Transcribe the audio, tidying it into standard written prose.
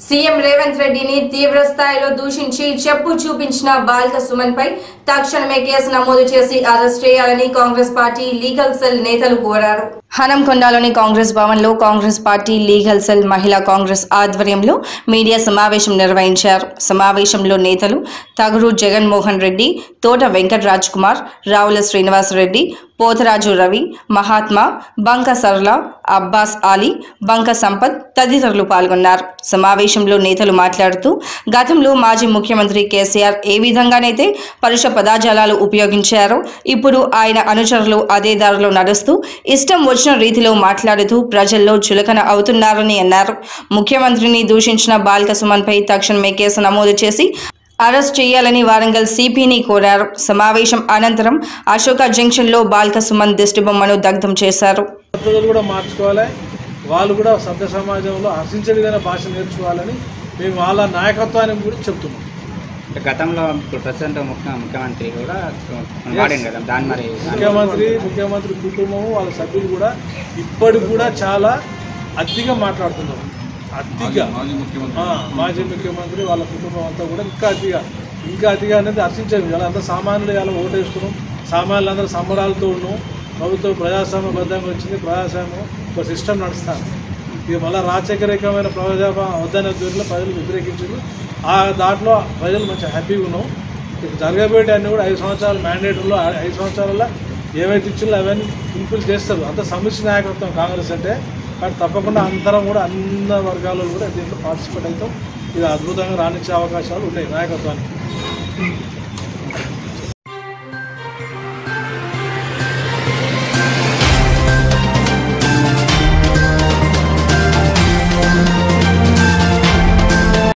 CM Revanth రెడ్డిని తీవ్ర స్థాయిలో దూషించి చెప్పు చూపించిన బాల్క సుమన్ పై తక్షణమే కేసు నమోదు చేసి అరెస్ట్ చేయాలని కాంగ్రెస్ పార్టీ లీగల్ సెల్ నేతలు కోరారు. హనంకొండలోని కాంగ్రెస్ భవన్ లో కాంగ్రెస్ పార్టీ లీగల్ సెల్ మహిళా కాంగ్రెస్ ఆధ్వర్యంలో మీడియా సమావేశం నిర్వహించారు. సమావేశంలో నేతలు తగురు జగన్మోహన్ రెడ్డి, తోట వెంకటరాజ్ కుమార్, రావుల శ్రీనివాసరెడ్డి, పోతరాజు రవి, మహాత్మా, బంక సరళ, అబ్బాస్ అలీ, బంక సంపత్ తదితరులు పాల్గొన్నారు. సమావేశంలో నేతలు మాట్లాడుతూ గతంలో మాజీ ముఖ్యమంత్రి కేసీఆర్ ఏ విధంగానైతే పరుష పదజాలాలు ఉపయోగించారో ఇప్పుడు ఆయన అనుచరులు అదే దారిలో నడుస్తూ ఇష్టం వచ్చిన రీతిలో మాట్లాడుతూ ప్రజల్లో చులకన అవుతున్నారని అన్నారు. ముఖ్యమంత్రిని దూషించిన బాల్క సుమన్ పై తక్షణమే కేసు నమోదు చేసి అరెస్ట్ చేయాలని వారంగల్ సిపిని కోరారు. సమావేశం అనంతరం అశోక జంక్షన్ లో బాల్క సుమన్ దిష్టిబొమ్మను దగ్ధం చేశారు. వాళ్ళు కూడా సభ్య సమాజంలో హర్షించే విధంగా భాష నేర్చుకోవాలని మేము వాళ్ళ నాయకత్వాన్ని కూడా చెప్తున్నాం. గతంలో ప్రెసిడెంట్ ముఖ్యమంత్రి కూడా దాని మరి ముఖ్యమంత్రి కుటుంబం వాళ్ళ సభ్యులు కూడా ఇప్పటికి కూడా చాలా అతిగా మాట్లాడుతున్నారు. మాజీ ముఖ్యమంత్రి వాళ్ళ కుటుంబం అంతా కూడా ఇంకా అతిగా అనేది హర్షించారు. ఇలా అంతా సామాన్యులు ఇలా ఓటేసుకున్నాం, సామాన్యులు అందరూ సంబరాలతో ఉన్నాం. ప్రభుత్వం ప్రజాస్వామ్యబద్ధంగా వచ్చింది, ప్రజాస్వామ్యం ఒక సిస్టమ్ నడుస్తారు. ఇది మళ్ళీ రాజకీయకరమైన ప్రజాస్వామ్యం వద్దనే దూరంలో ప్రజలు వ్యతిరేకించారు. ఆ దాంట్లో ప్రజలు మంచిగా హ్యాపీగా ఉన్నాం. జరగబోయే అన్నీ కూడా 5 సంవత్సరాలు మ్యాండేటర్లో 5 సంవత్సరాల ఏవైతే ఇచ్చిందో అవన్నీ ఫుల్ఫిల్ చేస్తారు. అంత సమిష్టి నాయకత్వం కాంగ్రెస్ అంటే. కానీ తప్పకుండా అందరం కూడా అన్ని వర్గాలలో కూడా దీంట్లో పార్టిసిపేట్ అవుతాం. ఇది అద్భుతంగా రాణించే అవకాశాలు ఉన్నాయి నాయకత్వానికి.